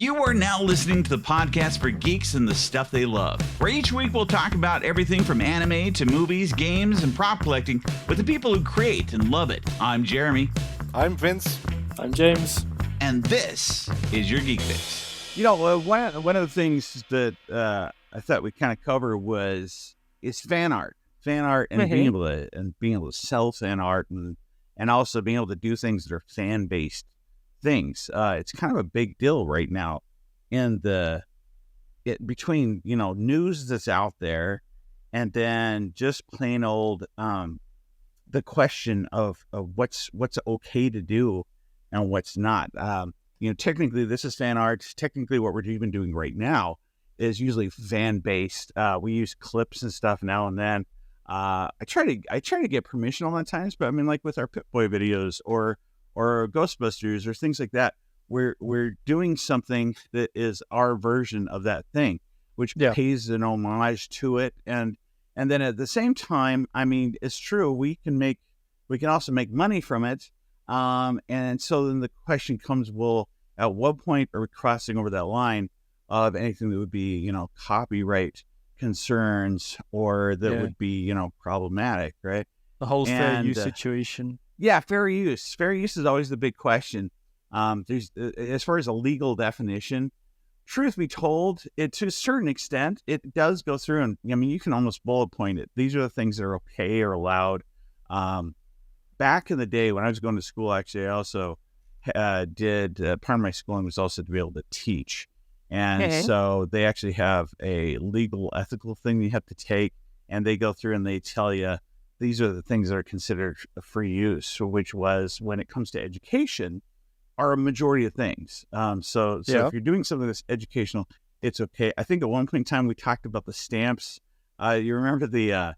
You are now listening to the podcast for geeks and the stuff they love, where each week we'll talk about everything from anime to movies, games, and prop collecting with the people who create and love it. I'm Jeremy. I'm Vince. I'm James. And this is your Geek Fix. You know, one of the things that I thought we kind of cover is fan art and being able to sell fan art and also being able to do things that are fan based things. It's kind of a big deal right now in between news that's out there and then just plain old the question of what's okay to do and what's not. Technically this is fan art. Technically what we're even doing right now is usually fan based. We use clips and stuff now and then. I try to get permission all the times, but I mean, like with our Pip-Boy videos or Ghostbusters or things like that, we're doing something that is our version of that thing, which pays an homage to it, and then at the same time, I mean, it's true, we can also make money from it, and so then the question comes, well, at what point are we crossing over that line of anything that would be copyright concerns or that would be problematic, right? The whole fair use situation. Yeah, fair use. Fair use is always the big question. There's as far as a legal definition, truth be told, it to a certain extent it does go through, and I mean you can almost bullet point it. These are the things that are okay or allowed. Back in the day when I was going to school, actually, I also did part of my schooling was also to be able to teach, and so they actually have a legal ethical thing you have to take, and they go through and they tell you these are the things that are considered free use, which was, when it comes to education, are a majority of things. So if you're doing something that's educational, it's okay. I think at one point in time we talked about the stamps. You remember the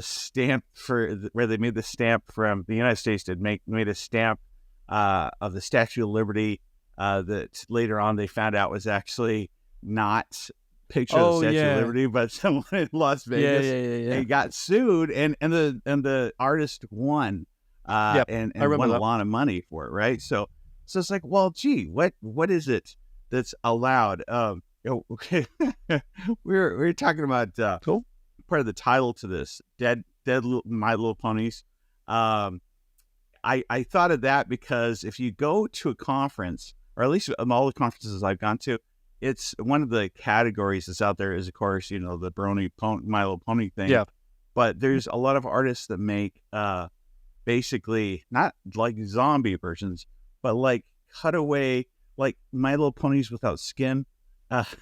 stamp where they made the stamp from the United States made a stamp of the Statue of Liberty that later on they found out was actually not picture of the Statue of Liberty, but someone in Las Vegas and got sued, and the artist won, and won a lot of money for it, right? So it's like, well, gee, what is it that's allowed? We're talking about part of the title to this, Dead My Little Ponies. I thought of that because if you go to a conference, or at least all the conferences I've gone to, it's one of the categories that's out there is, of course, the My Little Pony thing. Yeah. But there's a lot of artists that make basically not like zombie versions, but like cutaway, like My Little Ponies without skin, stuff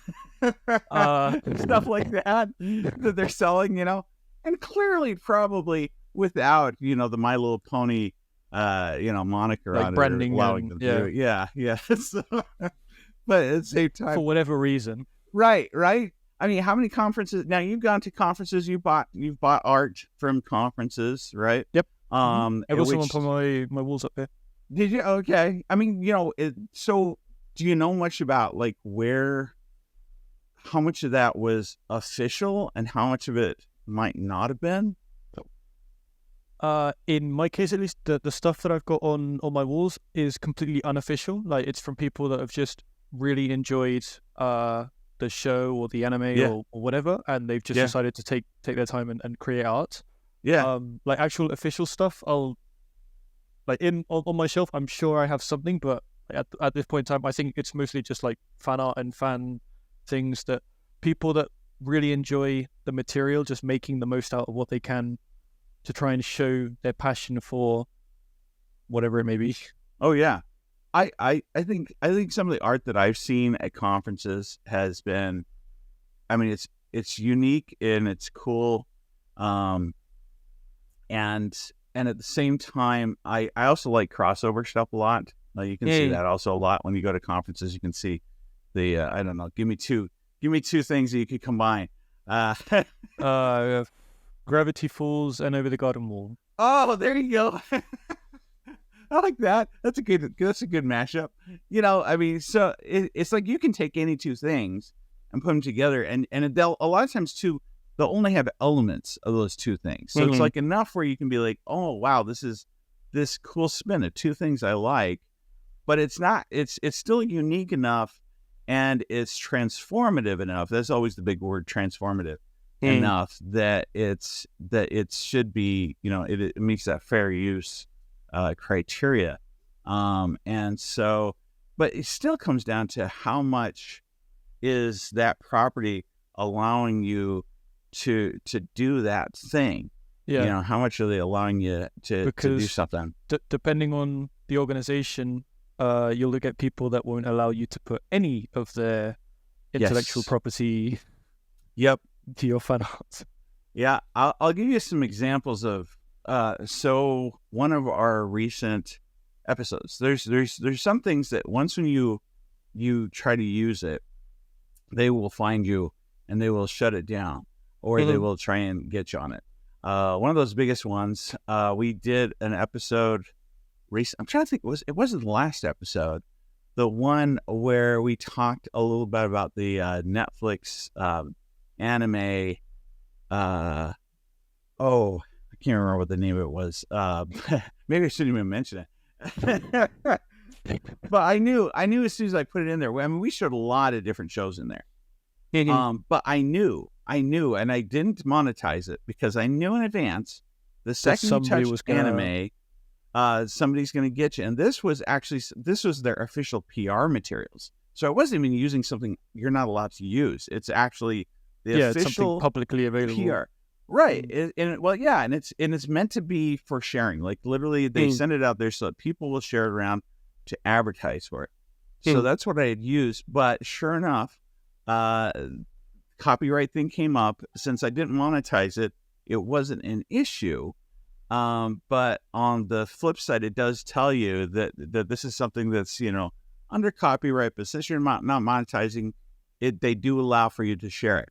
like that they're selling, and clearly probably without the My Little Pony moniker like on branding, it, allowing them to do it. Yeah. So, but at the same time, for whatever reason, right. I mean, how many conferences? Now you've gone to conferences. You've bought art from conferences, right? Yep. I got someone put my walls up here. Did you? Okay. I mean, so do you know much about like how much of that was official and how much of it might not have been? In my case, at least, the stuff that I've got on my walls is completely unofficial. Like, it's from people that have just really enjoyed the show or the anime or whatever, and they've just decided to take their time and create art. Yeah. Like actual official stuff, I'll like on my shelf. I'm sure I have something, but at this point in time, I think it's mostly just like fan art and fan things that people that really enjoy the material, just making the most out of what they can to try and show their passion for whatever it may be. Oh yeah. I think some of the art that I've seen at conferences has been, I mean, it's unique and it's cool. And at the same time, I also like crossover stuff a lot. You can see that also a lot when you go to conferences. You can see the, I don't know, give me two things that you could combine. Gravity Falls and Over the Garden Wall. Oh, there you go. I like that. That's a good mashup. I mean, so it's like you can take any two things and put them together, and they'll a lot of times too, they'll only have elements of those two things. So it's like enough where you can be like, oh wow, this is this cool spin of two things I like, but it's not. It's still unique enough and it's transformative enough. That's always the big word, transformative enough that it should be, it meets that fair use criteria. And so, but it still comes down to how much is that property allowing you to do that thing. Yeah. How much are they allowing you to do something? Depending on the organization, you'll get people that won't allow you to put any of their intellectual property to your fan art. Yeah, I'll give you some examples of so one of our recent episodes, there's some things that once when you try to use it, they will find you and they will shut it down, or they will try and get you on it. One of those biggest ones, we did an episode I'm trying to think, it wasn't the last episode, the one where we talked a little bit about the Netflix anime. I can't remember what the name of it was. Maybe I shouldn't even mention it. But I knew as soon as I put it in there. I mean, we showed a lot of different shows in there. But I knew, and I didn't monetize it because I knew in advance the second you touch anime, somebody's going to get you. And this was their official PR materials. So I wasn't even using something you're not allowed to use. It's actually the official it's something publicly available PR. Right. And it's meant to be for sharing. Like literally they send it out there so that people will share it around to advertise for it. So that's what I had used. But sure enough, copyright thing came up. Since I didn't monetize it, it wasn't an issue. But on the flip side, it does tell you that this is something that's, under copyright, but since you're not monetizing it, they do allow for you to share it.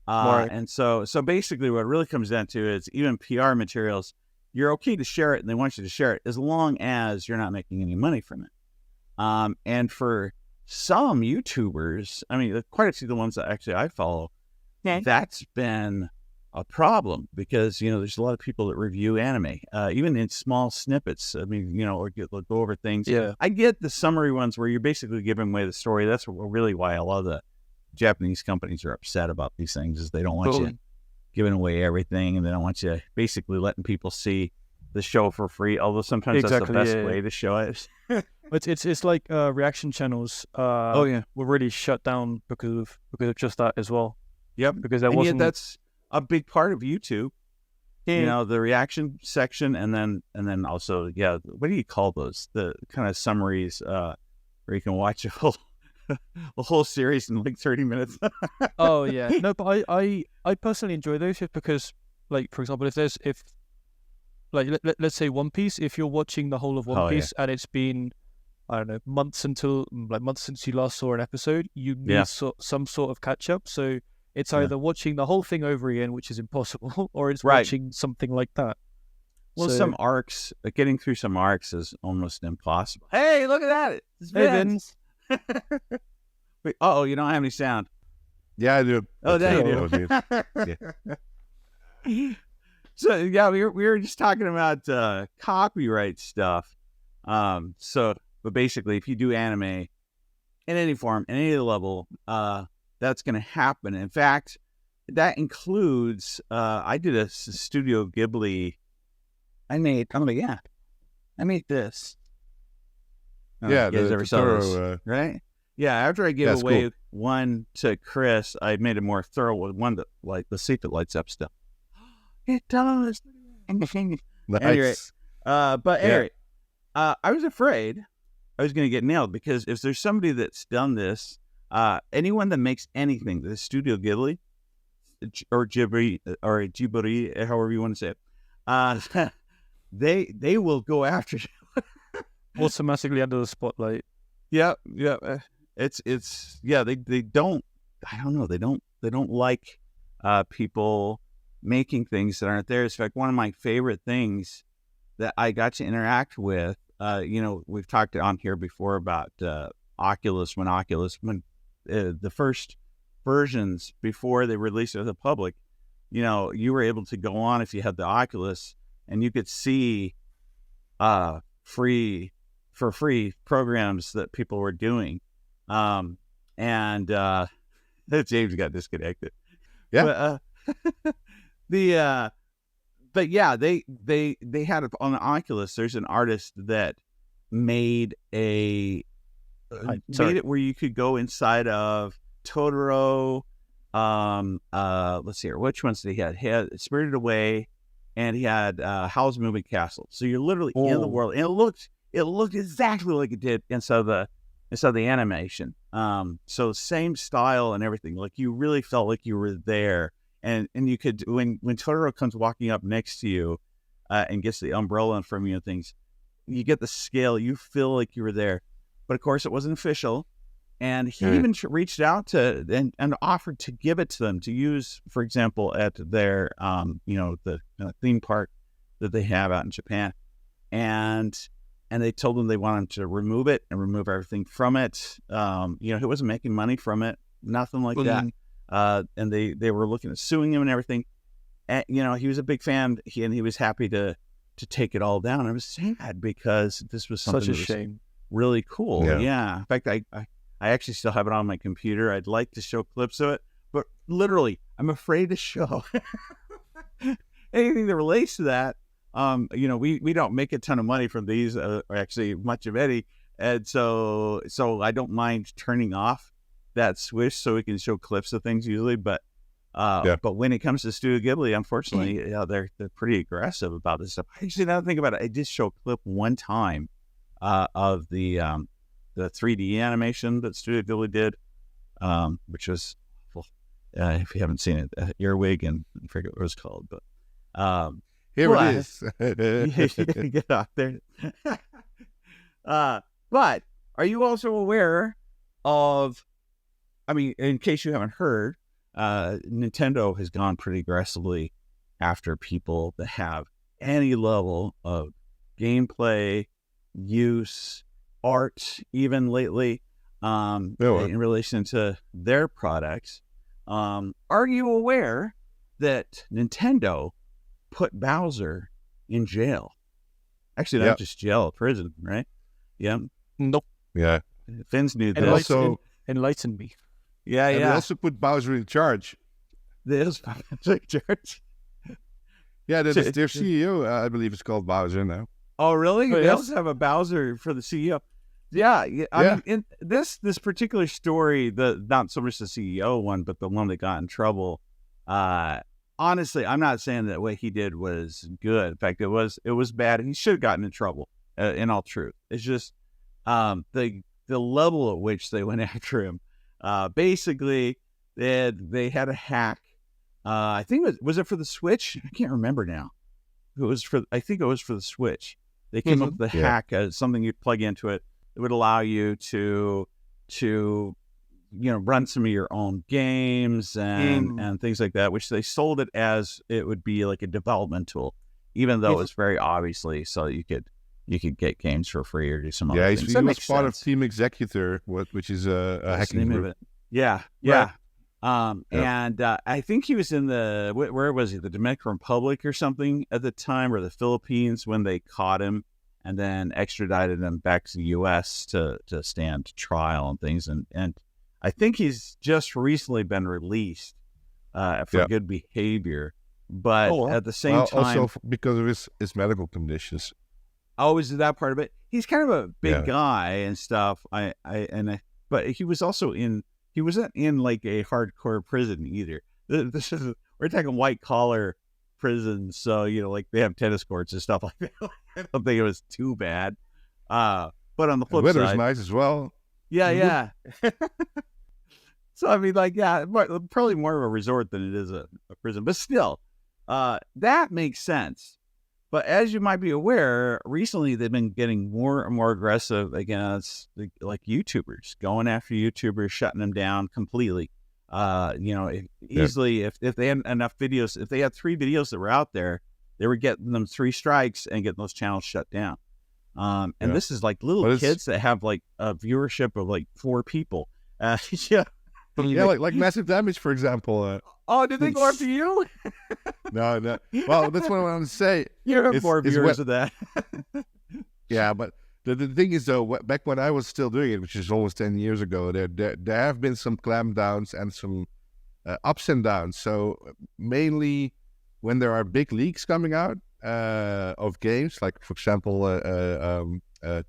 Right. And so basically what it really comes down to is even PR materials, you're okay to share it and they want you to share it as long as you're not making any money from it. And for some YouTubers, I mean, quite a few of the ones that actually I follow, that's been a problem because, there's a lot of people that review anime, even in small snippets. I mean, or go over things. Yeah. I get the summary ones where you're basically giving away the story. That's really why a lot of the Japanese companies are upset about these things, is they don't want you giving away everything, and they don't want you basically letting people see the show for free. Although sometimes that's the best way to show it. It's like reaction channels. Were really shut down because of just that as well. Yep. Because yet that's a big part of YouTube. The reaction section, and then also what do you call those? The kind of summaries where you can watch a whole series in like 30 minutes. Oh yeah, no, but I personally enjoy those just because, like, for example, if let's say One Piece, if you're watching the whole of One Piece and it's been, I don't know, months since you last saw an episode, you need some sort of catch up. So it's either watching the whole thing over again, which is impossible, or it's watching something like that. Well, some arcs, getting through some arcs is almost impossible. Hey, look at that! It's Vinz. Wait, you don't have any sound. Yeah, I do. Oh, there you do. So we were just talking about copyright stuff. But basically, if you do anime in any form, in any level, that's going to happen. In fact, that includes I did a Studio Ghibli. I made this. Yeah, you guys ever saw this, right? Yeah, after I gave away one to Chris, I made a more thorough one that, like, let's see if it lights up still. It does. Nice. Anyway, I was afraid I was going to get nailed because if there's somebody that's done this, anyone that makes anything, the Studio Ghibli or Ghibli, however you want to say it, they will go after you. Automatically under the spotlight. Yeah. It's they don't. I don't know. They don't like people making things that aren't theirs. In fact, one of my favorite things that I got to interact with, we've talked on here before about Oculus when the first versions before they released it to the public, you were able to go on if you had the Oculus and you could see free programs that people were doing. and James got disconnected. Yeah. But yeah, they had on the Oculus. There's an artist that made made it where you could go inside of Totoro. Let's see here. Which ones did he had? He had Spirited Away, and he had Howl's Moving Castle. So you're literally in the world, and it looked exactly like it did inside the animation. So same style and everything. Like you really felt like you were there. And you could, when Totoro comes walking up next to you and gets the umbrella from you and things, you get the scale. You feel like you were there. But, of course, it wasn't official. And he even reached out to and offered to give it to them to use, for example, at their, the theme park that they have out in Japan. And they told them they wanted to remove it and remove everything from it. He wasn't making money from it, nothing like that. And they were looking at suing him and everything. And, he was a big fan, he was happy to take it all down. I was sad because this was something such a shame. Really cool. Yeah. In fact, I actually still have it on my computer. I'd like to show clips of it, but literally, I'm afraid to show anything that relates to that. We don't make a ton of money from these, or actually much of any, and so I don't mind turning off that switch so we can show clips of things usually, but when it comes to Studio Ghibli, unfortunately, they're pretty aggressive about this stuff. Actually, now that I think about it, I did show a clip one time of the 3D animation that Studio Ghibli did, which was, if you haven't seen it, Earwig, and I forget what it was called, but here it is. Get out there. But are you also aware of? I mean, in case you haven't heard, Nintendo has gone pretty aggressively after people that have any level of gameplay, use, art, even lately, in relation to their products. Are you aware that Nintendo put Bowser in jail? Actually, not just jail, prison, right? Yeah. Nope. Yeah. Vinz knew And this. also, enlighten me. Yeah, and they also put Bowser in charge. This Bowser in charge. Yeah, their CEO, I believe, is called Bowser now. Oh, really? Oh, They yes. also have a Bowser for the CEO. Yeah. I mean, in this particular story, not so much the CEO one, but the one that got in trouble. Honestly, I'm not saying that what he did was good. In fact, it was bad. He should have gotten in trouble. In all truth, it's just the level at which they went after him. Basically, they had a hack. I think was it for the Switch? I can't remember now. I think it was for the Switch. They came up with the hack as something you'd plug into it. It would allow you to run some of your own games and things like that, which they sold it as it would be like a development tool, even though it's very obviously so you could get games for free or do some other things. He was part of Team Executor, which is a hacking group. Yeah. Right. And I think he was in where was he? The Dominican Republic or something at the time, or the Philippines, when they caught him and then extradited him back to the U.S. to stand trial and things. And I think he's just recently been released for good behavior. But at the same time, also because of his medical conditions. Oh, is that part of it? He's kind of a big guy and stuff. But he was also he wasn't in like a hardcore prison either. We're talking white collar prisons, so like they have tennis courts and stuff like that. I don't think it was too bad. But on the flip side, the weather's nice as well. Yeah. So I mean, probably more of a resort than it is a prison, but still, that makes sense. But as you might be aware, recently they've been getting more and more aggressive against like YouTubers, going after YouTubers, shutting them down completely. Easily, if they had enough videos, if they had 3 videos that were out there, they were getting them 3 strikes and getting those channels shut down. And this is like little kids that have like a viewership of like 4 people. Like Massive Damage, for example. Oh, did they go after you? No. Well, that's what I wanted to say. You have more viewers of that. Yeah, but The thing is, though, back when I was still doing it, which is almost 10 years ago, there have been some clampdowns and some ups and downs. So mainly when there are big leaks coming out of games, like, for example,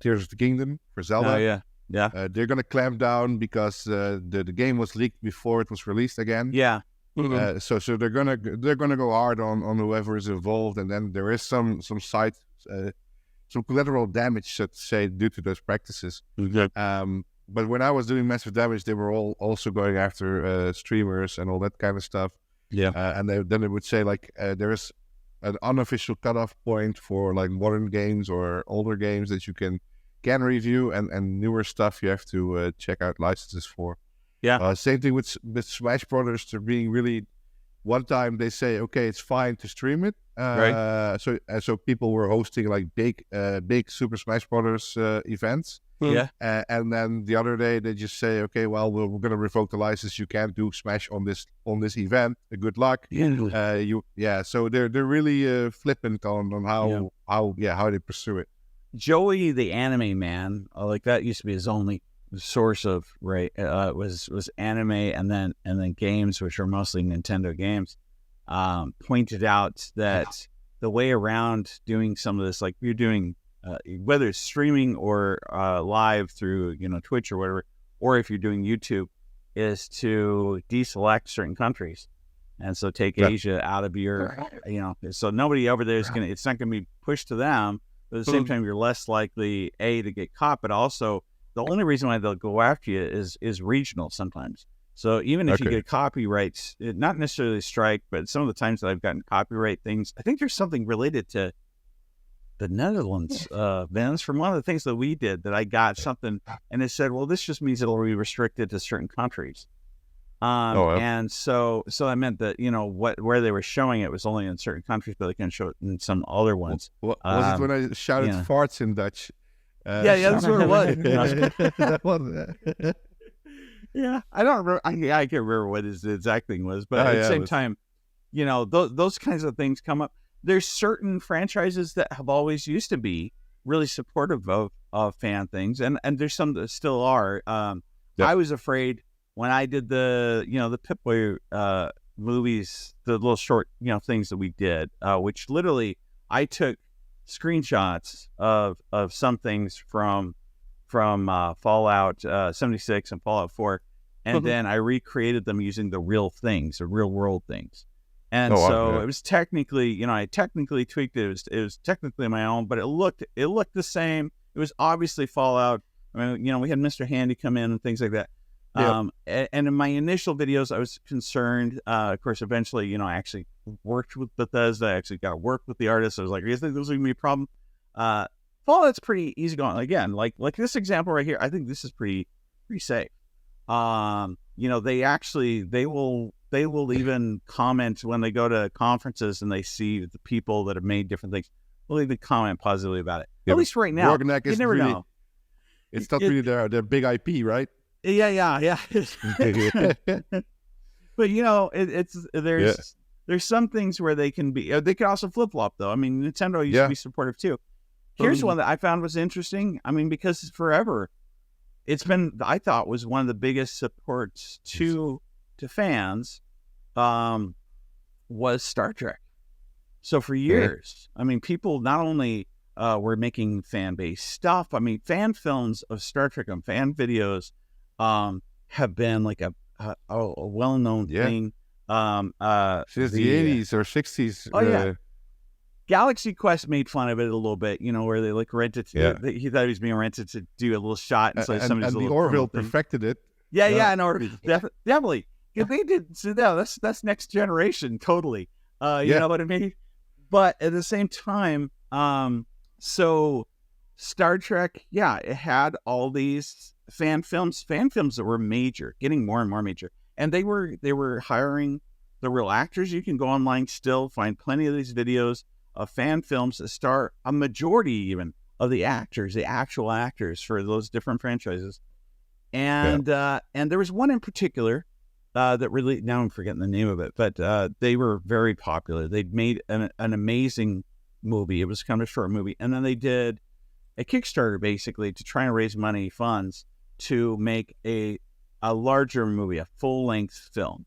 Tears of the Kingdom for Zelda. Oh, yeah. They're going to clamp down because the game was leaked before it was released again. Yeah. So they're gonna go hard on whoever is involved, and then there is some side some collateral damage, so to say, due to those practices. But when I was doing Massive Damage, they were all also going after streamers and all that kind of stuff. Yeah. And then they would say, like, there is an unofficial cutoff point for, like, modern games or older games that you can review, and newer stuff you have to check out licenses for. Yeah. Same thing with Smash Brothers. They're being really. One time they say, okay, it's fine to stream it. Right. So people were hosting, like, big Super Smash Brothers events. Yeah. And then the other day they just say, okay, well, we're going to revoke the license. You can't do Smash on this event. Good luck. So they're really flippant on how they pursue it. Joey, the anime man, like, that used to be his only source of was anime, and then games, which are mostly Nintendo games. Pointed out that the way around doing some of this, like you're doing, whether it's streaming or live through Twitch or whatever, or if you're doing YouTube, is to deselect certain countries, and so take Asia out of your so nobody over there is it's not gonna be pushed to them. But at the same time, you're less likely to get caught, but also the only reason why they'll go after you is regional sometimes. So even if you get copyrights, not necessarily strike, but some of the times that I've gotten copyright things, I think there's something related to the Netherlands, Vinz, from one of the things that we did, that I got something, and it said, well, this just means it'll be restricted to certain countries. And so I meant that, where they were showing it was only in certain countries, but they can show it in some other ones. Was it when I shouted farts in Dutch? That's what it was. That was Yeah, I don't remember. I can't remember what the exact thing was, but at the same time, those kinds of things come up. There's certain franchises that have always used to be really supportive of fan things, and there's some that still are. I was afraid when I did the Pip-Boy movies, the little short things that we did, which literally I took screenshots of some things from Fallout 76 and Fallout 4, and then I recreated them using the real things, the real world things. And it was technically, I technically tweaked it. It was technically my own, but it looked the same. It was obviously Fallout. I mean, we had Mr. Handy come in and things like that. And in my initial videos, I was concerned. Of course, eventually, I actually worked with Bethesda. I actually got work with the artists. I was like, you think this is going to be a problem? Fallout's pretty easy going. Again, like this example right here, I think this is pretty safe. They will even comment when they go to conferences and they see the people that have made different things. They'll even comment positively about it. At least right now. You never know. It's not really their big IP, right? Yeah. But there's some things where they can be. They can also flip flop though. I mean, Nintendo used to be supportive too. Here's one that I found was interesting. I mean, because forever, it's been, I thought, was one of the biggest supports to fans, was Star Trek. So for years, I mean, people not only were making fan-based stuff. I mean, fan films of Star Trek and fan videos have been like a well-known thing. Since the 80s or 60s. Oh, yeah. Galaxy Quest made fun of it a little bit, where they like rented. He thought he was being rented to do a little shot, and so somebody's and the Orville perfected it. And Orville definitely. Yeah, they did. So that's next generation, totally. You know what I mean? But at the same time, so Star Trek, it had all these fan films that were major, getting more and more major, and they were hiring the real actors. You can go online still find plenty of these videos of fan films that star a majority even of the actors, the actual actors for those different franchises. And and there was one in particular that really, now I'm forgetting the name of it, but they were very popular. They'd made an amazing movie. It was kind of a short movie, and then they did a Kickstarter basically to try and raise funds to make a larger movie, a full-length film.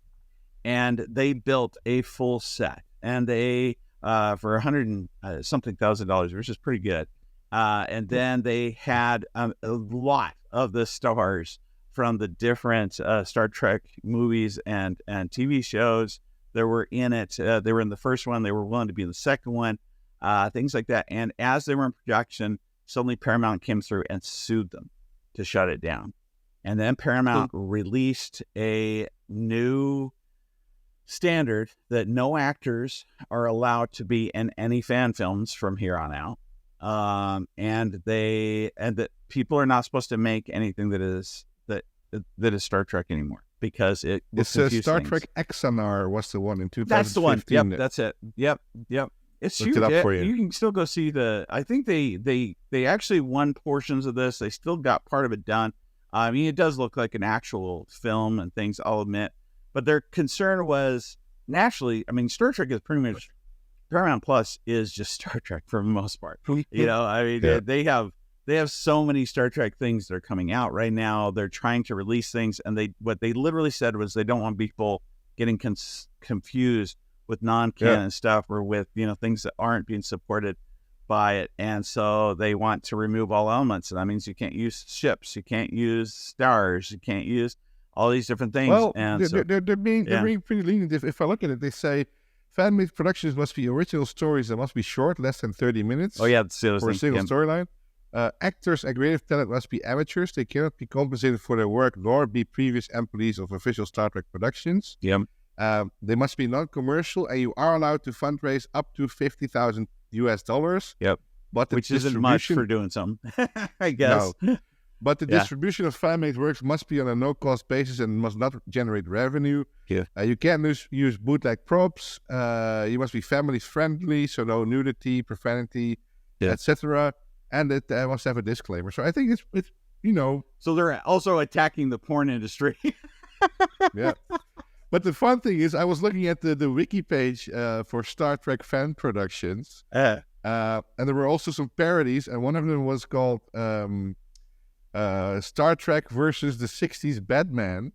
And they built a full set, and they for $100,000 $something, which is pretty good. And then they had a lot of the stars from the different Star Trek movies and TV shows that were in it. They were in the first one. They were willing to be in the second one, things like that. And as they were in production, suddenly Paramount came through and sued them to shut it down. And then Paramount released a new standard that no actors are allowed to be in any fan films from here on out. And that people are not supposed to make anything that is Star Trek anymore, because it's Star Trek XNR was the one in 2015. That's the one. Yep, that's it. Yep. It's huge. Looked it up for you. You can still go see I think they actually won portions of this. They still got part of it done. I mean, it does look like an actual film and things, I'll admit. But their concern was, naturally, I mean, Star Trek is pretty much, Paramount Plus is just Star Trek for the most part. You know, I mean, they have so many Star Trek things that are coming out right now. They're trying to release things, and what they literally said was they don't want people getting confused with non-canon stuff, or with, you know, things that aren't being supported by it. And so they want to remove all elements. And that means you can't use ships, you can't use stars, you can't use all these different things. Well, and they're being pretty lenient. If I look at it, they say fan-made productions must be original stories that must be short, less than 30 minutes. Oh yeah, that's the other for a thing. single storyline. Actors and creative talent must be amateurs. They cannot be compensated for their work, nor be previous employees of official Star Trek productions. Yeah. They must be non-commercial, and you are allowed to fundraise up to $50,000. Yep. But which isn't much for doing something, I guess. No. But the distribution of fan-made works must be on a no-cost basis and must not generate revenue. Yeah. You can't use bootleg props. You must be family-friendly, so no nudity, profanity, etc. And it must have a disclaimer. So I think it's you know. So they're also attacking the porn industry. Yeah. But the fun thing is, I was looking at the wiki page for Star Trek fan productions, and there were also some parodies, and one of them was called Star Trek versus the 60s Batman.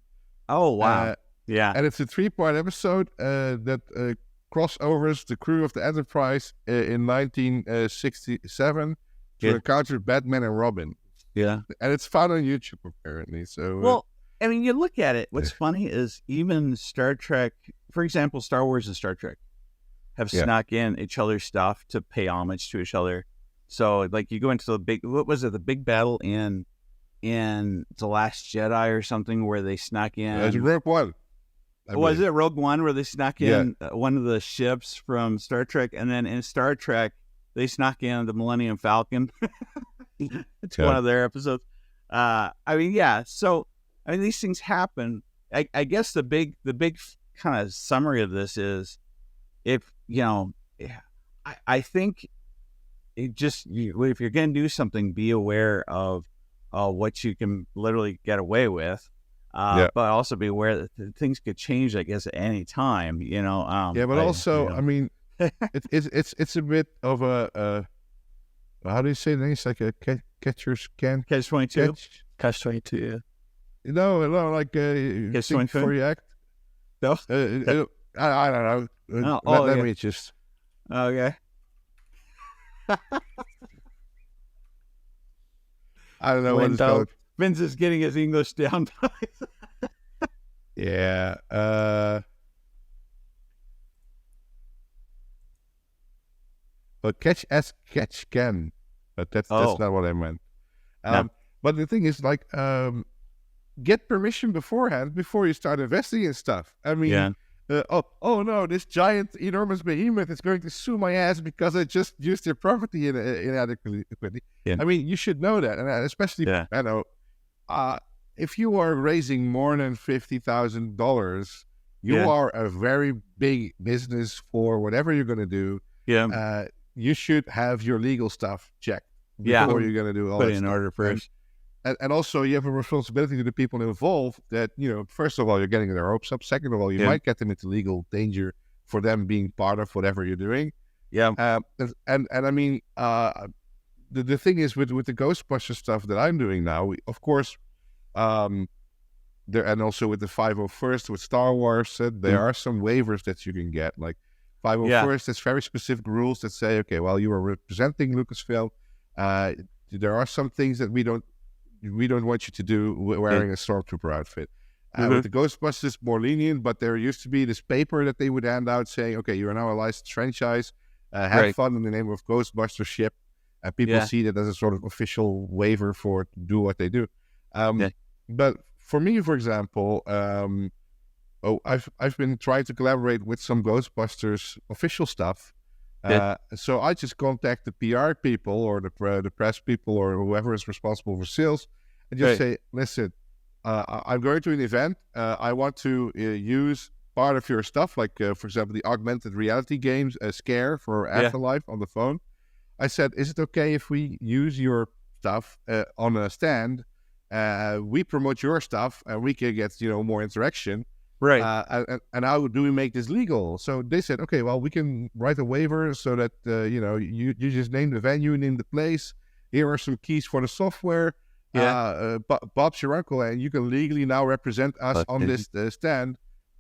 Oh, wow. Yeah. And it's a 3-part episode that crossovers the crew of the Enterprise in 1967 to encounter Batman and Robin. Yeah. And it's found on YouTube, apparently. So well, I mean, you look at it, what's funny is even Star Trek, for example, Star Wars and Star Trek have snuck in each other's stuff to pay homage to each other. So, like, you go into the the big battle in The Last Jedi or something, where they snuck in... Rogue One. Was it Rogue One, where they snuck in one of the ships from Star Trek? And then in Star Trek, they snuck in the Millennium Falcon. It's one of their episodes. I mean, so... I mean, these things happen. I guess the big kind of summary of this is, if you know, I think it just if you're going to do something, be aware of what you can literally get away with, but also be aware that things could change, I guess, at any time. You know. But also, I mean, it's a bit of a how do you say it? It's like a catcher's can. Catch-22. Catch-22. Yeah. No, like think before you act. No, I don't know. Let me just. Okay. I don't know what it's called. Vinz is getting his English down. Yeah. But catch can, but that's not what I meant. No. But the thing is, like, get permission beforehand before you start investing in stuff. I mean, oh no, this giant, enormous behemoth is going to sue my ass because I just used their property inadequately. Yeah. I mean, you should know that, and especially, I know, if you are raising more than $50,000, you are a very big business for whatever you're going to do. Yeah. You should have your legal stuff checked before you're going to do all that Put it in order first. And also, you have a responsibility to the people involved that, you know, first of all, you're getting their hopes up. Second of all, you might get them into legal danger for them being part of whatever you're doing. Yeah. And I mean, the thing is with the Ghostbusters stuff that I'm doing now, of course, there, and also with the 501st with Star Wars, there are some waivers that you can get. Like 501st, there's very specific rules that say, okay, well, you are representing Lucasfilm. There are some things that we don't want you to do wearing a Stormtrooper outfit. With the Ghostbusters, more lenient, but there used to be this paper that they would hand out saying, okay, you are now a licensed franchise. Have fun in the name of Ghostbusters ship. And people see that as a sort of official waiver for do what they do. But for me, for example, I've been trying to collaborate with some Ghostbusters official stuff. So I just contact the PR people or the press people or whoever is responsible for sales and just say, listen, I'm going to an event. I want to use part of your stuff, like, for example, the augmented reality games, Scare for Afterlife on the phone. I said, is it okay if we use your stuff on a stand? We promote your stuff and we can get, more interaction. Right. And how do we make this legal? So they said, okay, well, we can write a waiver so that, you just name the venue, name the place. Here are some keys for the software. Bob's your uncle, and you can legally now represent us on this stand.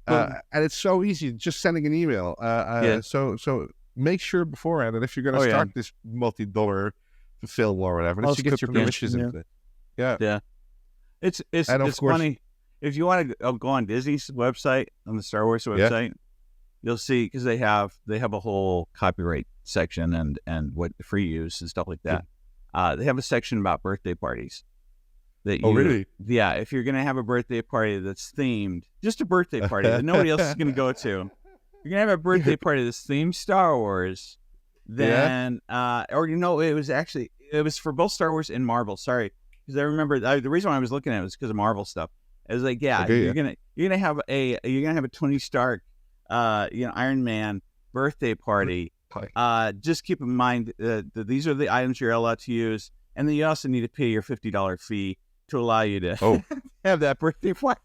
And it's so easy, just sending an email. So make sure beforehand that if you're going to start this multi-dollar film or whatever, that you get your permissions into it. Yeah. It's funny. If you want to go on Disney's website, on the Star Wars website, you'll see, because they have a whole copyright section and what free use and stuff like that. They have a section about birthday parties. Really? Yeah, if you're going to have a birthday party that's themed, just a birthday party that nobody else is going to go to, you're going to have a birthday party that's themed Star Wars, then, or it was for both Star Wars and Marvel, sorry. Because I remember, the reason why I was looking at it was because of Marvel stuff. I was like, you're gonna have a Tony Stark, Iron Man birthday party. Just keep in mind that these are the items you're allowed to use, and then you also need to pay your $50 fee to allow you to have that birthday party.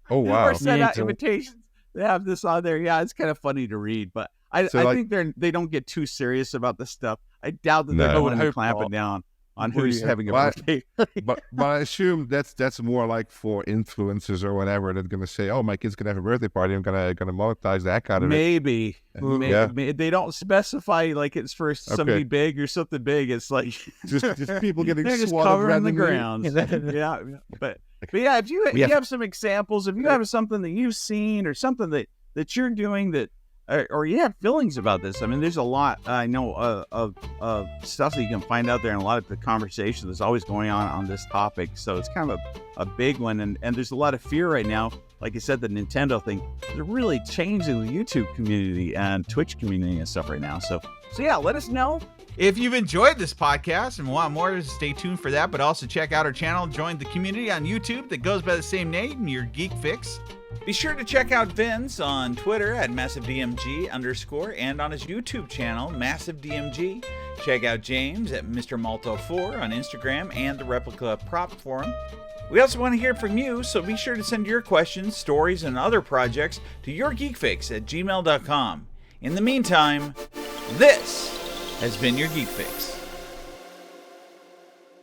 Oh wow! Or send out invitations. They have this on there. Yeah, it's kind of funny to read, but I think they don't get too serious about this stuff. I doubt that they're going to clamp it down on who's having a birthday. but I assume that's more like for influencers or whatever that's gonna say, oh, my kid's gonna have a birthday party, I'm gonna monetize the heck out of it. Maybe they don't specify like it's for somebody big or something big. It's like just people getting just covering the ground. But yeah, if you have some examples, if you have something that you've seen or something that you're doing that. Or you have feelings about this. I mean, there's a lot I know of stuff that you can find out there, and a lot of the conversation that's always going on this topic. So it's kind of a big one, and there's a lot of fear right now. Like I said, the Nintendo thing, they're really changing the YouTube community and Twitch community and stuff right now. So yeah, let us know. If you've enjoyed this podcast and want more, stay tuned for that. But also check out our channel, join the community on YouTube that goes by the same name, your Geek Fix. Be sure to check out Vinz on Twitter at massivedmg_ and on his YouTube channel, massivedmg. Check out James at Mr. Malto4 on Instagram and the Replica Prop Forum. We also want to hear from you, so be sure to send your questions, stories, and other projects to yourgeekfix@gmail.com. In the meantime, this has been your Geek Fix.